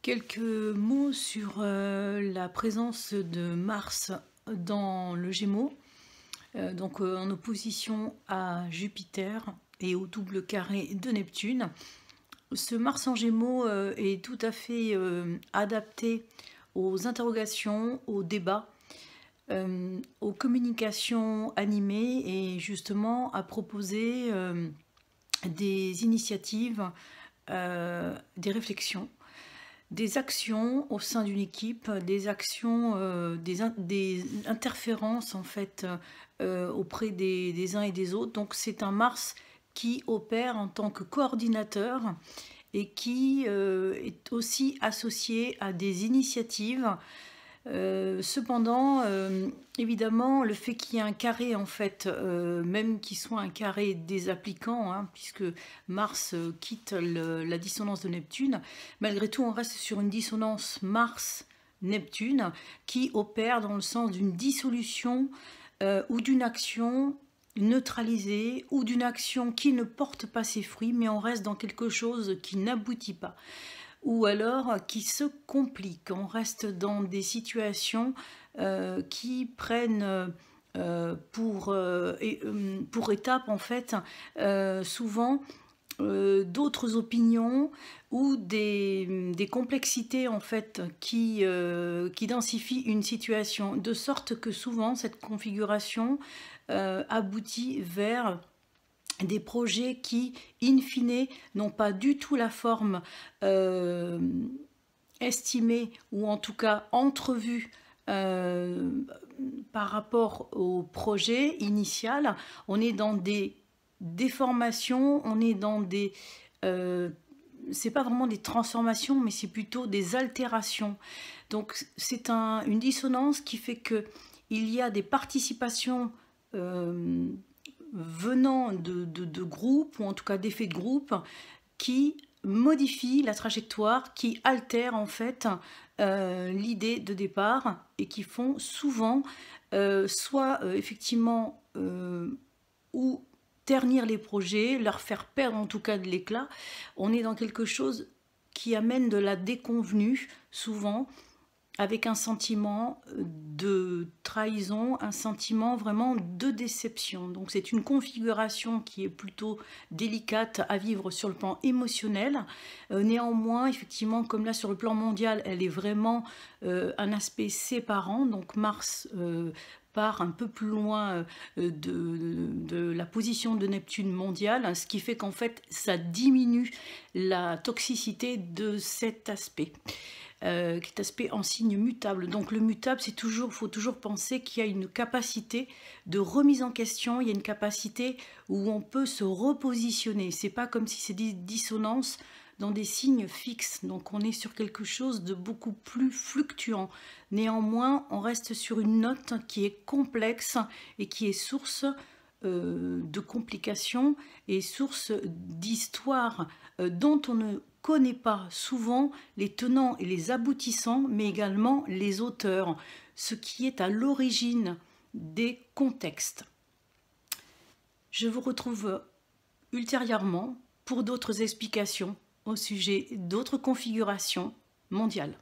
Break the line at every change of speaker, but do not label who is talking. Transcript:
Quelques mots sur la présence de Mars dans le Gémeaux, en opposition à Jupiter et au double carré de Neptune. Ce Mars en Gémeaux est tout à fait adapté aux interrogations, aux débats, aux communications animées et justement à proposer des initiatives, des réflexions, des actions au sein d'une équipe, des actions, des interférences en fait auprès des uns et des autres. Donc c'est un Mars qui opère en tant que coordinateur et qui est aussi associé à des initiatives. Cependant, évidemment, le fait qu'il y ait un carré, en fait, même qu'il soit un carré désapplicant, hein, puisque Mars quitte la dissonance de Neptune, malgré tout, on reste sur une dissonance Mars-Neptune qui opère dans le sens d'une dissolution ou d'une action neutralisée ou d'une action qui ne porte pas ses fruits, mais on reste dans quelque chose qui n'aboutit pas ou alors qui se compliquent. On reste dans des situations qui prennent pour étape en fait souvent d'autres opinions ou des complexités en fait qui densifient une situation, de sorte que souvent cette configuration aboutit vers des projets qui, in fine, n'ont pas du tout la forme estimée ou en tout cas entrevue par rapport au projet initial. On est dans des déformations, on est dans des... c'est pas vraiment des transformations, mais c'est plutôt des altérations. Donc c'est une dissonance qui fait que il y a des participations venant de groupes, ou en tout cas d'effets de groupe, qui modifient la trajectoire, qui altèrent en fait l'idée de départ et qui font souvent soit effectivement ou ternir les projets, leur faire perdre en tout cas de l'éclat. On est dans quelque chose qui amène de la déconvenue souvent, avec un sentiment de trahison, un sentiment vraiment de déception. Donc c'est une configuration qui est plutôt délicate à vivre sur le plan émotionnel. Néanmoins, effectivement, comme là sur le plan mondial, elle est vraiment un aspect séparant. Donc Mars part un peu plus loin de la position de Neptune mondiale, ce qui fait qu'en fait ça diminue la toxicité de cet aspect. Qui est aspect en signe mutable. Donc le mutable, faut toujours penser qu'il y a une capacité de remise en question, il y a une capacité où on peut se repositionner. C'est pas comme si c'est des dissonances dans des signes fixes. Donc on est sur quelque chose de beaucoup plus fluctuant. Néanmoins, on reste sur une note qui est complexe et qui est source de complications et source d'histoires dont on ne connaît pas souvent les tenants et les aboutissants, mais également les auteurs, ce qui est à l'origine des contextes. Je vous retrouve ultérieurement pour d'autres explications au sujet d'autres configurations mondiales.